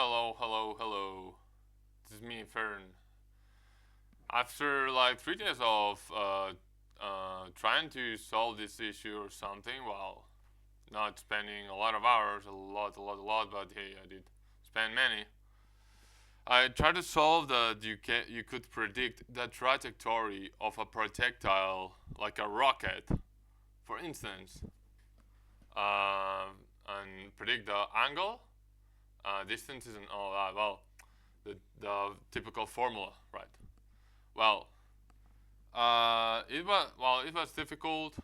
Hello, hello, hello. This is me, Fern. After like 3 days of trying to solve this issue or something, well, not spending a lot of hours, a lot, but hey, I did spend many. I tried to solve that you could predict the trajectory of a projectile, like a rocket, for instance, and predict the angle, distances, and all that. Well, the typical formula, right? Well, it was difficult.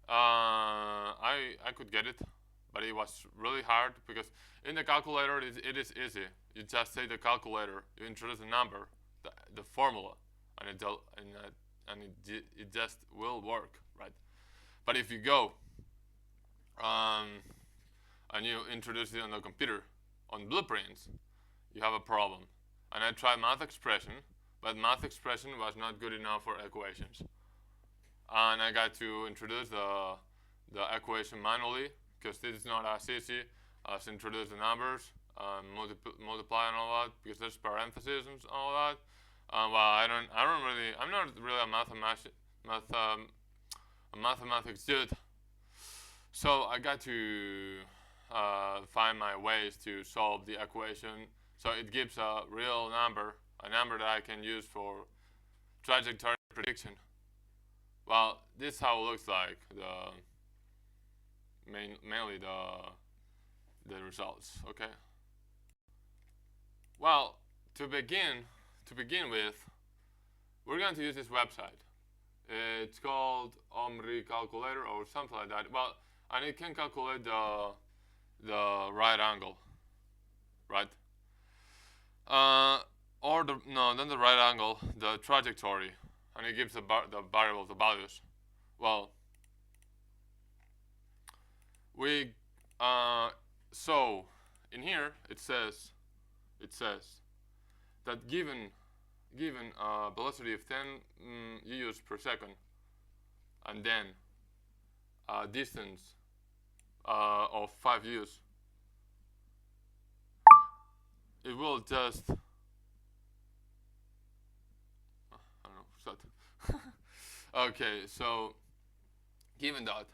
I could get it, but it was really hard because in the calculator it is easy. You just take the calculator, you introduce a number, the formula, and it just will work, right? But if you go um, and you introduce it on the computer on blueprints, you have a problem. And I tried math expression, but math expression was not good enough for equations. And I got to introduce the equation manually because this is not as easy as introduce the numbers, multiply and all that because there's parentheses and all that. Well, I'm not really a mathematics dude. So I got to find my ways to solve the equation. So it gives a real number, a number that I can use for trajectory prediction. Well, this is how it looks like. Mainly the results. Okay. Well, to begin with, we're going to use this website. It's called Omri Calculator or something like that. Well, and it can calculate the right angle, right? Or not the right angle, the trajectory, and it gives the variable, the values. Well, so in here it says that given velocity of 10 UUs per second, and then distance of 5 UUs, it will just I don't know what's that. Okay, so given that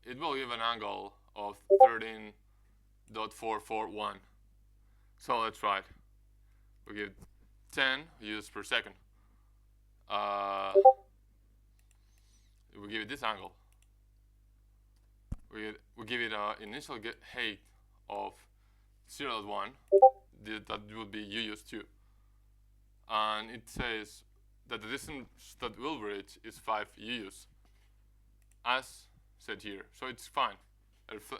it will give an angle of 13.441. So let's try it. We give 10 UUs per second. We give it this angle. We give it an initial height of 0.1. That would be UUs too. And it says that the distance that will reach is 5 UUs, as said here. So it's fine.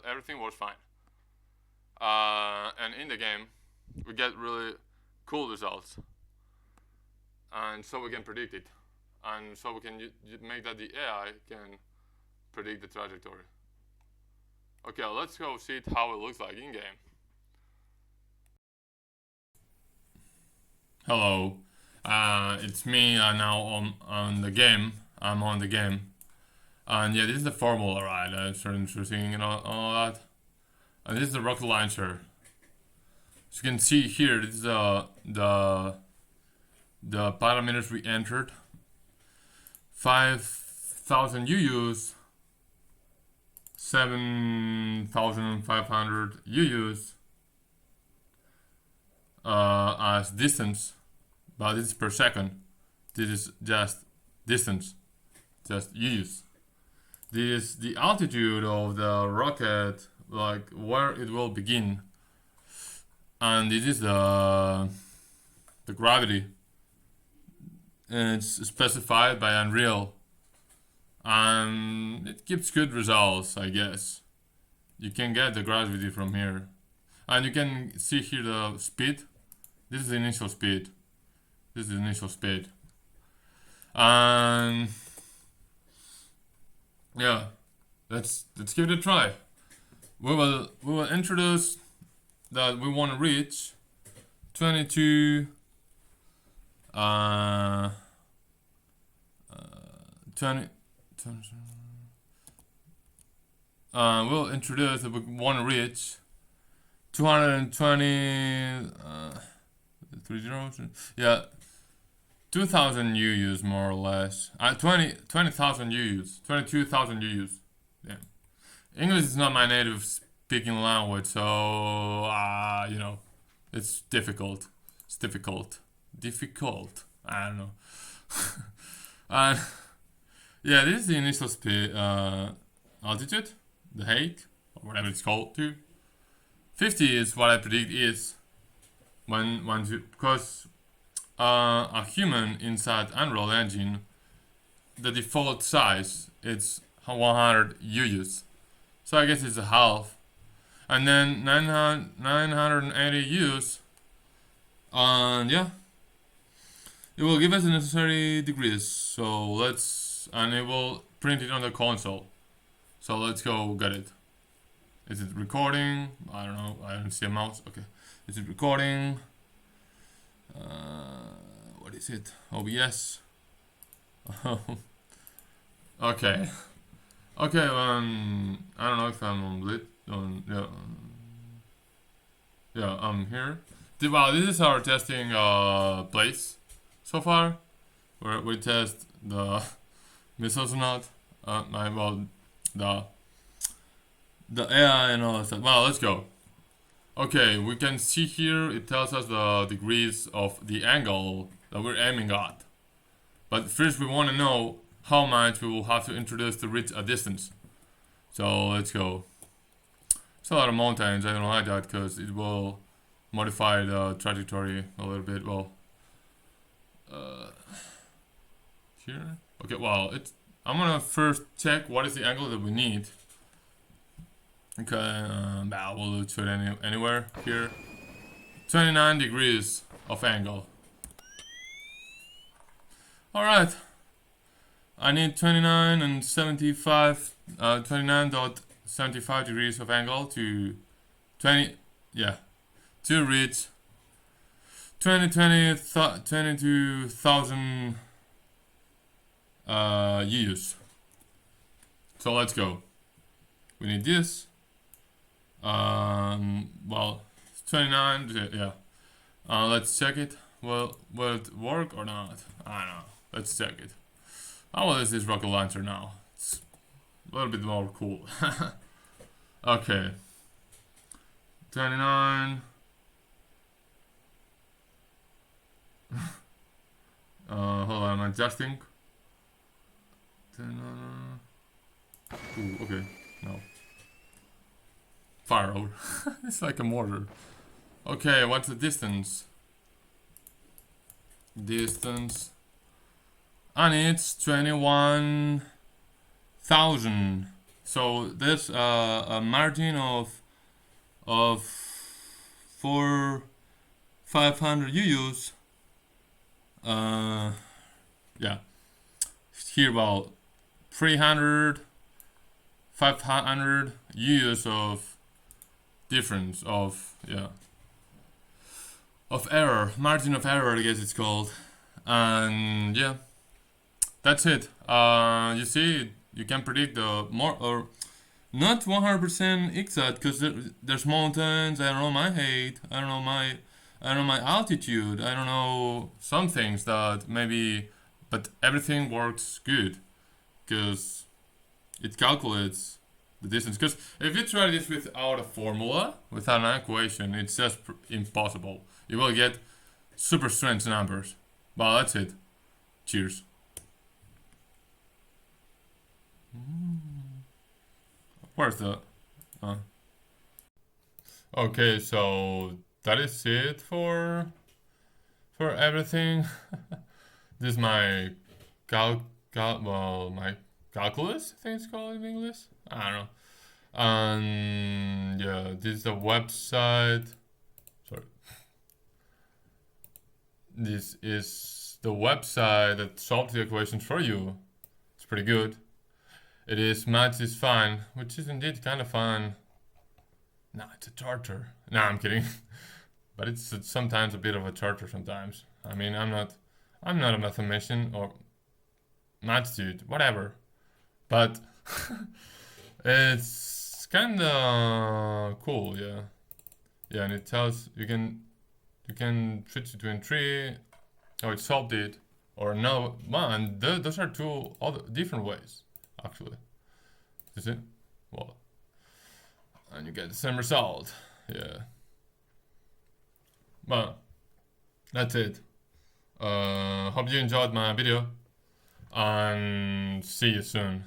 Everything was fine. And in the game, we get really cool results. And so we can predict it. And so we can make that the AI can predict the trajectory. Okay, let's go see how it looks like in game. Hello, it's me now on the game. I'm on the game. And yeah, this is the formula, right? I started introducing and all that. And this is the rocket launcher. As you can see here, this is the parameters we entered. 5,000 UUs, 7,500 UUs as distance, but this is per second. This is just distance, just UUs. This is the altitude of the rocket, like where it will begin, and this is the gravity. And it's specified by Unreal, and it gives good results, I guess. You can get the gravity from here, and you can see here the speed. This is the initial speed. This is the initial speed, and yeah, let's give it a try. We will introduce that we want to reach 22. 20. We'll introduce that we want to reach 220 3 zeros. Yeah, 2,000 UUs more or less. 20,000 UUs, 22,000 UUs. Yeah, English is not my native speaking language, so you know, it's difficult. It's difficult. Difficult. I don't know. And yeah, this is the initial speed altitude, the height, or whatever it's called too. 50 is what I predict is when because a human inside Unreal Engine, the default size it's 100 UUs, so I guess it's a half, and then 980 UUs, and yeah, it will give us the necessary degrees. So and it will print it on the console. So let's go get it. Is it recording? I don't know. I don't see a mouse. Okay. Is it recording? What is it? OBS. Okay. Okay. I don't know if I'm on lit. Yeah. I'm here. Wow. This is our testing place so far, where we test the missiles or not. The AI and all that stuff. Well, let's go. Okay, we can see here it tells us the degrees of the angle that we're aiming at. But first we want to know how much we will have to introduce to reach a distance. So let's go. It's a lot of mountains. I don't like that because it will modify the trajectory a little bit. Well, here. Okay, well, I'm gonna first check what is the angle that we need. Okay, we'll do it anywhere here. 29 degrees of angle. Alright. I need 29.75 degrees of angle to to reach 22,000 UUs. So let's go. We need this. Well, 29. Yeah. Let's check it. Will it work or not? I don't know. Let's check it. How well is this rocket launcher now? It's a little bit more cool. Okay. 29. Hold on, I'm adjusting. 29. Ooh, okay. No. Fire over. It's like a mortar. Okay, what's the distance? Distance. And it's 21,000. So there's a margin of 500 UUs. Yeah. Here about 300, 500 UUs of difference of error, margin of error, I guess it's called. And yeah, that's it. You see, you can predict the more or not 100% exact because there's mountains. I don't know my height. I don't know my altitude. I don't know some things that maybe, but everything works good because it calculates the distance. Because if you try this without a formula, without an equation, it's just impossible. You will get super strange numbers. Well, that's it. Cheers. Where's the... Okay, so that is it for everything. This is my my calculus, I think it's called in English. I don't know. And yeah, this is the website. Sorry. This is the website that solves the equations for you. It's pretty good. It is maths is fun, which is indeed kind of fun. No, it's a torture. No, I'm kidding. But it's sometimes a bit of a torture sometimes. I mean, I'm not a mathematician or maths dude, whatever. But it's kind of cool, yeah. Yeah, and it tells you can switch between 3. Oh, it solved it, or no. Man, those are two other different ways, actually. You see? Well, and you get the same result. Yeah. Well, that's it. Hope you enjoyed my video, and see you soon.